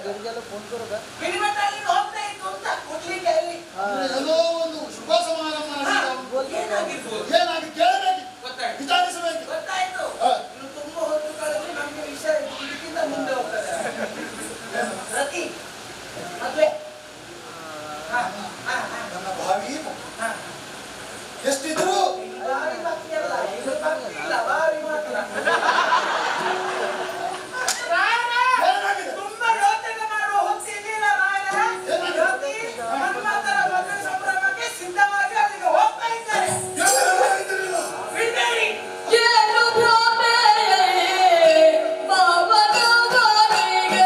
ಗಡಿಗೆಲ್ಲ phone ಕೊಡೋದ ಪಿರಿಮಠಲ್ಲಿ ಹೋಗ್ತಾ ಇತ್ತು ಅಂತ ಕೊಡ್ಲಿಕ್ಕೆ ಅಲ್ಲಿ ಎಲ್ಲೋ ಒಂದು ಶುಭ ಸಮಾರಂಭ ಏನಾಗಿರ್ಬೋದು ಏನಾಗಿ ಕೇಳಬೇಕು, ಗೊತ್ತಾಯ್ತು ವಿಚಾರಿಸಬೇಕು. ಗೊತ್ತಾಯ್ತು. ಇನ್ನು ತುಂಬಾ ಹೊತ್ತು ಕಳೆದ್ರೆ ನಮ್ಗೆ ವಿಷಯ ಇದಕ್ಕಿಂತ ಮುಂದೆ ಹೋಗ್ತದೆ. ಪ್ರತಿ ಮದ್ವೆ ನನ್ನ ಭಾವಿ ಎಷ್ಟಿದ್ರು ಭಾರಿ ಭಕ್ತಿ ಅಲ್ಲ, ಇದು ಭಕ್ತಿ ಇಲ್ಲ, ಭಾರಿ ಮಾತ್ರ. ಏನಾಗಿದೆ? ತುಂಬಾ ಯೋಚನೆ ಮಾಡುವ ಹೊತ್ತಿಲ್ಲ ರಾಯರ. ಜ್ಯೋತಿ ಮನ್ಮಥರ ಮದುವೆ ಸಂಭ್ರಮಕ್ಕೆ ಸಿದ್ಧವಾಗಿ ಅಲ್ಲಿಗೆ ಹೋಗ್ತಾ ಇದ್ದಾರೆ. ಬಿಡ್ಬೇಡಿ. ಏನು ಭ್ರಮೆ ಬಾಬನ ಬಾನಿಗೆ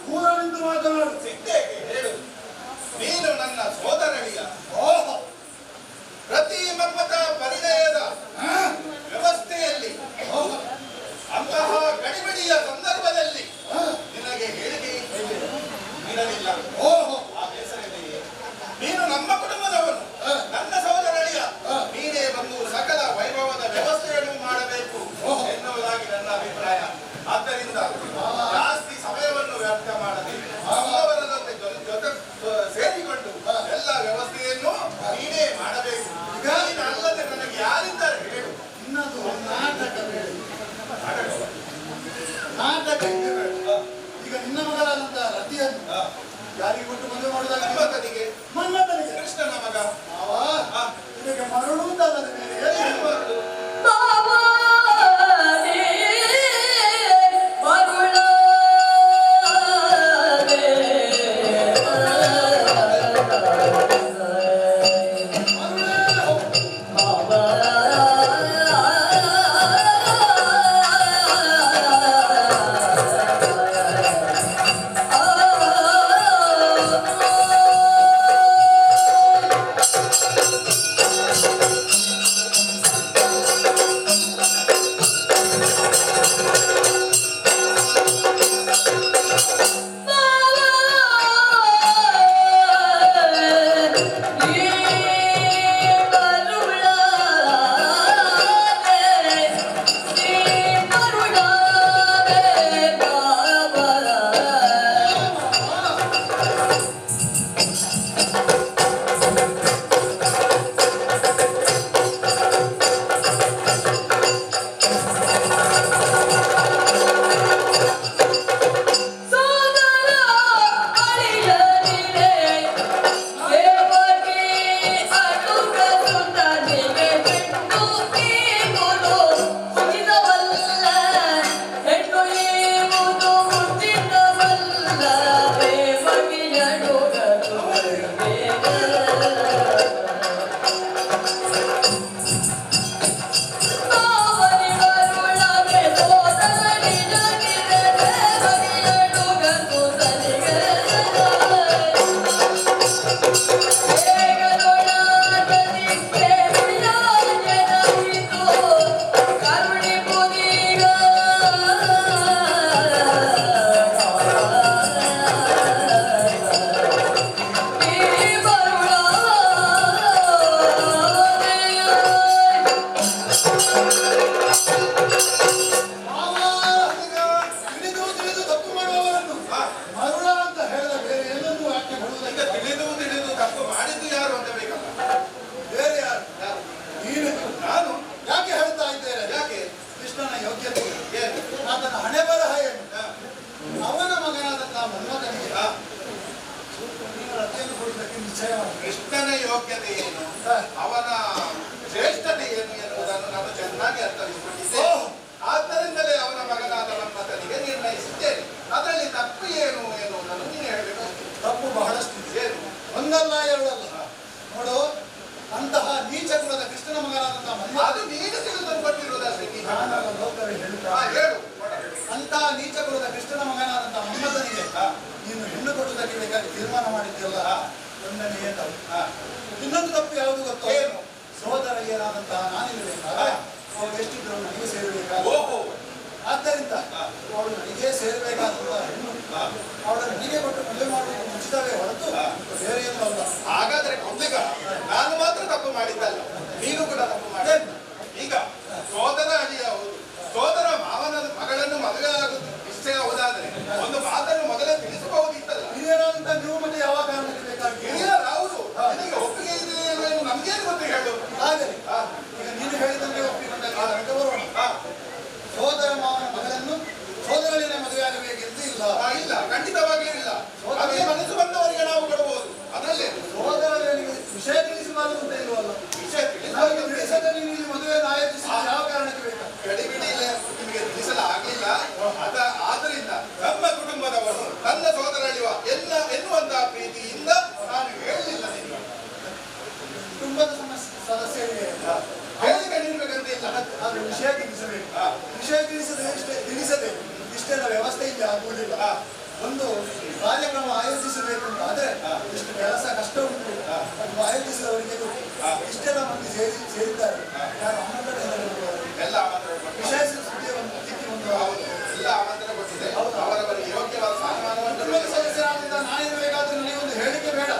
ದೂರವಿಂದು ಮಾತನಾಡು. ಸಿದ್ದೇಕೆ ಹೇಳು. ನೀನು ನನ್ನ ಸೋದರಳಿಯ. ಓಹೋ, ಪ್ರತಿ ಮನ್ಮಥ ಪರಿಣಯದ ವ್ಯವಸ್ಥೆಯಲ್ಲಿ ಓಹೋ, ಅಂತಹ ಗಡಿಬಿಡಿಯ ಸಂದರ್ಭದಲ್ಲಿ ನಿನಗೆ ಹೇಳಿಕೆ ನೀಡಲಿಲ್ಲ. ಓಹೋ, ಆ ಬೇಸರದಲ್ಲಿ ನೀನು ನಮ್ಮ ಕುಟುಂಬದವನು, ನನ್ನ ಸಹೋದರಳಿಯ, ನೀನೇ ಬಂದು ಸಕಲ ವೈಭವದ ವ್ಯವಸ್ಥೆಯನ್ನು ಮಾಡಬೇಕು ಎನ್ನುವುದಾಗಿ ನನ್ನ ಅಭಿಪ್ರಾಯ. ಆದ್ದರಿಂದ ಜಾಸ್ತಿ ಸಮಯವನ್ನು ವ್ಯರ್ಥ ಮಾಡದೆ ಅವರ ಜೊತೆ ಸೇರಿಕೊಂಡು ಎಲ್ಲ ವ್ಯವಸ್ಥೆಯನ್ನು ನೀನೇ ಮಾಡಬೇಕು. ನೀನು ಅಲ್ಲದೆ ನನಗೆ ಯಾರಿದ್ದಾರೆ ಹೇಳು. ಇನ್ನೊಂದು ನಾಟಕ ಬೇಡ. ನಾಟಕ ಇದೆ ಬೇಡ. ಈಗ ನಿನ್ನ ಮಗಳಾದಂತಹ ರತಿಯನ್ನು ಯಾರಿಗೆ ಕೊಟ್ಟು ಮದುವೆ ಮಾಡುವುದಾಗಿ ಮನ್ಮಥನಿಗೆ, ಮನ್ಮಥನಿಗೆ ಕೃಷ್ಣನ ಮಗ. ಅವ ಇದಕ್ಕೆ ಮರಳು ಅಂತಲ್ಲದೆ ಬೇರೆ ಏನು ಹೆಣ್ಮಕ್ಳು. ಮರುಳೇ ಹೌದು. ಕೃಷ್ಣನ ಯೋಗ್ಯತೆ ಏನು, ಅವನ ಶ್ರೇಷ್ಠತೆ ಏನು ಎನ್ನುವುದನ್ನು ನಾನು ಚೆನ್ನಾಗಿ ಅರ್ಥವಿಸಿಕೊಂಡಿದ್ದೆ. ಆದ್ದರಿಂದಲೇ ಅವನ ಮಗನಾದ ಮನ್ಮಥನಿಗೆ ನಿರ್ಣಯಿಸಿದ್ದೇನೆ. ಅದರಲ್ಲಿ ತಪ್ಪು ಏನು ಎನ್ನುವುದನ್ನು ನೀನು ಹೇಳಬೇಕು. ತಪ್ಪು ಬಹಳಷ್ಟು ಏನು? ಒಂದಲ್ಲ ಎರಡಲ್ಲ. ನೋಡು, ಅಂತಹ ನೀಚ ಕುಲದ ಕೃಷ್ಣನ ಮಗನಾದಂತಹ ಮನ್ಮಥ, ಅದು ನೀನು ತಿಳಿದುಕೊಂಡಿರುವುದಷ್ಟೇ. ಲೋಕವೇ ಹೇಳ್ತಾರೆ. ಹೇಳು. ಅಂತಹ ನೀಚ ಕುಲದ ಕೃಷ್ಣನ ಮಗನಾದಂತಹ ಮನ್ಮಥನಿಗೆ ನೀನು ಹೆಣ್ಣು ಕೊಡುವುದಕ್ಕೆ ಬೇಕಾಗಿ ತೀರ್ಮಾನ ಮಾಡಿದ್ಯಲ್ಲ, ಒಂದನೇ ತಪ್ಪು. ಇನ್ನೊಂದು ತಪ್ಪು ಯಾವುದು ಗೊತ್ತೋ? ಏನು? ಸಹೋದರಯ್ಯನಾದಂತಹ ನಾನಿರಬೇಕಾದ್ರೆ ಅವಳು ಎಷ್ಟಿದ್ರು ನನಗೆ ಸೇರಬೇಕಾದ. ಓಹೋ, ಆದ್ದರಿಂದ ಅವಳು ನನಗೆ ಸೇರಬೇಕಾದಂತಹ ಹೆಣ್ಣು ಅವಳು ನನಗೆ ಕೊಟ್ಟು ಮದುವೆ ಮಾಡುವುದು ಮುಂಚಿತವೇ ಹೊರತು ಬೇರೆ ಏನೂ ಅಲ್ಲ. ಹಾಗಾದ್ರೆ ಕೊಂದಿಗ ನಾನು ಮಾತ್ರ ತಪ್ಪು ಮಾಡಿದ್ದಲ್ಲ, ನೀನು ಕೂಡ ತಪ್ಪು ಮಾಡಿ. ಈಗ ಸೋದರ ಅಳಿಯ ಹೌದು, ಸೋದರ ಮಾವನ ಮಗಳನ್ನು ಮದುವೆ ಆಗುವುದು ನಿಶ್ಚಯ ಹೌದಾದ್ರೆ ಒಂದು ಮಾತನ್ನು ಮೊದಲೇ ತಿಳಿಸಬಹುದಿತ್ತಲ್ಲ. ಹಿರಿಯರಾದಂತಹ ನೀವು ಮತ್ತೆ ಯಾವ ಕಾರಣಕ್ಕೆ ಬೇಕಾಗಿ ಹಿರಿಯರು ಹೌದು, ನಿನಗೆ ಒಪ್ಪಿಗೆ ಇದೆ ಏನು ನಮ್ಗೇನು ಗೊತ್ತು ಹೇಳು. ಆಗಲಿ. ಈಗ ನೀನು ಹೇಳಿದಂತೆ ಒಪ್ಪಿಕೊಂಡಾಗ ಅದಕ್ಕೆ ಬರೋಣ. ಸೋದರ ಮಾವನ ಮಗಳನ್ನು ಸೋದರನೇ ಮದುವೆ ಆಗಬೇಕೆಂದು ಇಲ್ಲ. ಇಲ್ಲ, ಖಂಡಿತವಾಗ್ಲೂ ಇಲ್ಲ. ಅದೇ ಮನಸ್ಸು ಬಂದವರಿಗೆ ನಾವು ಕೊಡಬಹುದು. ಅದಲ್ಲೇ ಸೋದರನಿಗೆ ವಿಷಯ ತಿಳಿಸಬಾರದು ಅಂತ ಇಲ್ವಲ್ಲ. ವಿಷಯ ನಾವು ತಿಳಿಸದೆ ನೀವು ಇಲ್ಲಿ ಮದುವೆಯನ್ನು ಆಯೋಜಿಸಿ ಯಾವ ಕಾರಣಕ್ಕೆ ಬೇಕಾ? ಗಡಿಬಿಡಿ ನಿಮಗೆ ತಿಳಿಸಲಾಗಲಿಲ್ಲ. ಆದ್ದರಿಂದ ನಮ್ಮ ಕುಟುಂಬದ ಕಾರ್ಯಕ್ರಮ ಆಯೋಜಿಸಬೇಕು ಅಂತ ಆದ್ರೆ ಇಷ್ಟು ಕೆಲಸ ಕಷ್ಟ ಉಂಟು. ಅದು ಆಯೋಜಿಸಿದವರಿಗೆ ಗೊತ್ತು. ಇಷ್ಟೆಲ್ಲ ಮಂದಿ ಸೇರಿದ್ದಾರೆ. ಯಾರು ಆಮಂತ್ರಣ ಎಲ್ಲ ಆಮಂತ್ರಣ ವಿಶೇಷ ಸುದ್ದಿಯನ್ನು ಅತಿಥಿ ಒಂದು ಎಲ್ಲ ಆಮಂತ್ರಣ ಕೊಟ್ಟಿದೆ. ಅವರವರಿಗೆ ಯೋಗ್ಯವಾದ ಸ್ಥಾನಮಾನವನ್ನು ಕುಟುಂಬದ ಸದಸ್ಯರಾದಂತ ನಾನಿರಬೇಕಾದ್ರೆ ನನಗೆ ಒಂದು ಹೇಳಿಕೆ ಬೇಡ,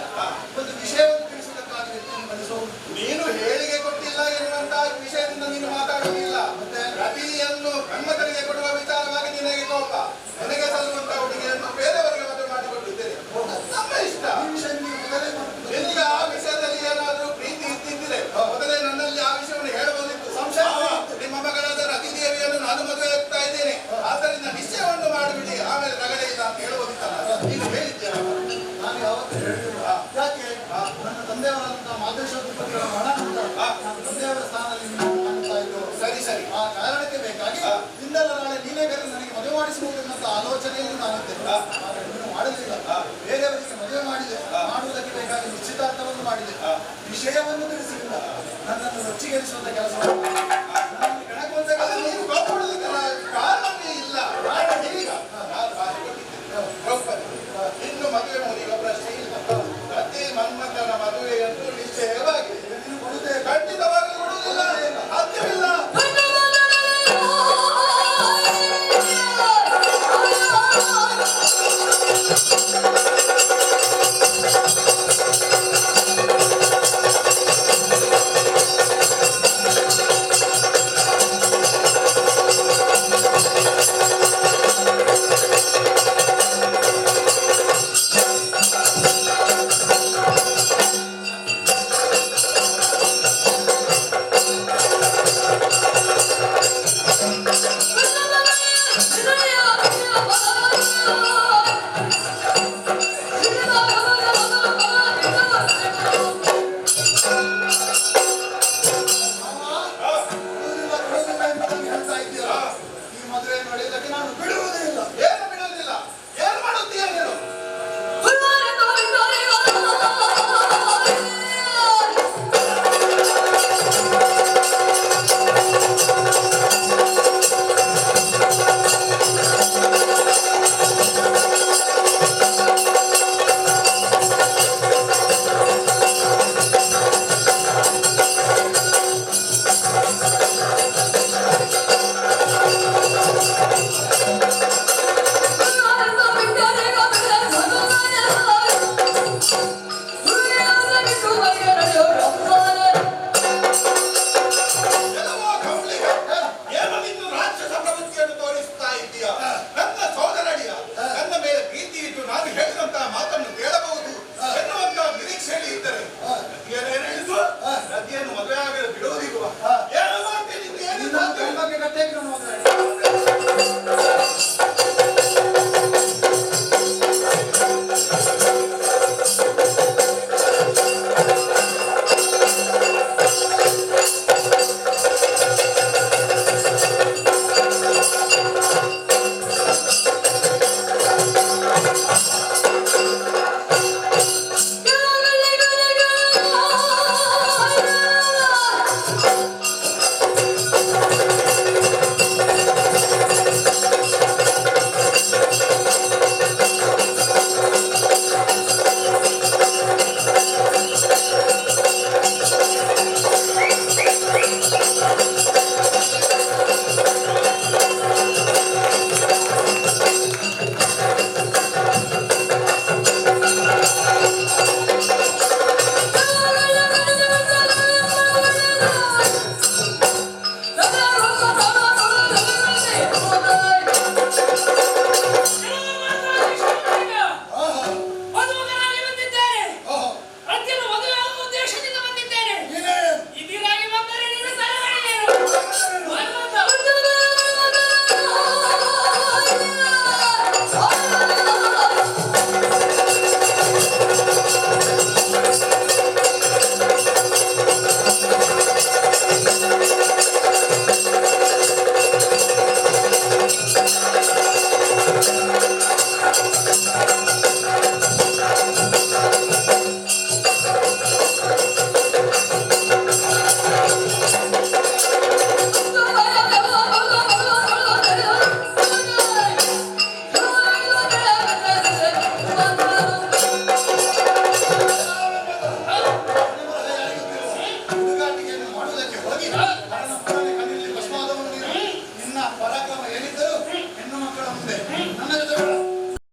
ಒಂದು ವಿಷಯವನ್ನು ತಿಳಿಸುವುದಕ್ಕಾಗಿ ವ್ಯಕ್ತಿಯನ್ನು ಕಳಿಸುವುದು. ನೀನು ಹೇಳಿಕೆ ಕೊಟ್ಟಿಲ್ಲ ಎನ್ನುವಂತಹ ವಿಷಯದಿಂದ ನೀನು ಮಾತಾಡುವುದಿಲ್ಲ. ಮತ್ತೆ ರತಿಯನ್ನು ಗಂಡನಿಗೆ ಕೊಡುವ ವಿಚಾರವಾಗಿ ನಿನಗೆ ಕೋಪ. ನನಗೆ ಸಲ್ಲುವಂತಹ ಹುಡುಗಿಯನ್ನು ಬೇರೆಯವರಿಗೆ ಮದುವೆ ಮಾಡಿಕೊಟ್ಟಿದ್ದೇನೆ. ನಮ್ಮ ಇಷ್ಟ. ಈ ವಿಷಯ ನೀವು ಮೊದಲೇ ಮಾಡ್ತಿದ್ದೀರಿ. ನಿನಗೆ ಆ ವಿಷಯದಲ್ಲಿ ಏನಾದರೂ ಪ್ರೀತಿ ಇದ್ದಿದ್ದರೆ ಮೊದಲೇ ನನ್ನಲ್ಲಿ ಆ ವಿಷಯವನ್ನು ಹೇಳಬಹುದಿತ್ತು. ಸಂಶಯ ನಿಮ್ಮ ಮಗಳಾದ ರತಿದೇವಿಯನ್ನು ನಾನು ಮದುವೆ ಆಗ್ತಾ ಇದ್ದೇನೆ, ಆದ್ದರಿಂದ ನಿಶ್ಚಯವನ್ನು ಮಾಡಿಬಿಡಿ, ಆಮೇಲೆ ರಗಳೆ ಇಲ್ಲ ಅಂತ ಹೇಳಬಹುದಿತ್ತಲ್ಲ. ನೀನು ಹೇಳಿದ್ದೀರ. ನಾನು ಯಾವತ್ತೂ ಹೇಳಿಲ್ಲ. ಯಾಕೆ ನನ್ನ ತಂದೆಯವರಾದಂತಹ ಮಾದೇಶ್ವರ ತಿರುಪತಿಯವರ ಹಣ ಅಂತ ನನ್ನ ತಂದೆಯವರ ಸ್ಥಾನದಲ್ಲಿ ಕಾಣ್ತಾ ಇದ್ದು ಸರಿ ಸರಿ. ಆ ಕಾರಣಕ್ಕೆ ಬೇಕಾಗಿ ಇಂದಲ್ಲ ನಾಳೆ ನೀನೇ ಬೇರೆ ನನಗೆ ಮದುವೆ ಮಾಡಿಸಬಹುದು ಎನ್ನುವಂತ ಆಲೋಚನೆಯಲ್ಲಿ ನಾನಿದ್ದೆ. ಆದರೆ ನೀನು ಮಾಡಲಿಲ್ಲ. ಬೇರೆಯವರಿಗೆ ಮದುವೆ ಮಾಡಿದೆ, ಮಾಡುವುದಕ್ಕೆ ಬೇಕಾಗಿ ನಿಶ್ಚಿತಾರ್ಥವನ್ನು ಮಾಡಿದೆ, ವಿಷಯವನ್ನು ತಿಳಿಸಲಿಲ್ಲ. ನನ್ನನ್ನು ರೊಚ್ಚಿಗೇರಿಸುವಂತ ಕೆಲಸ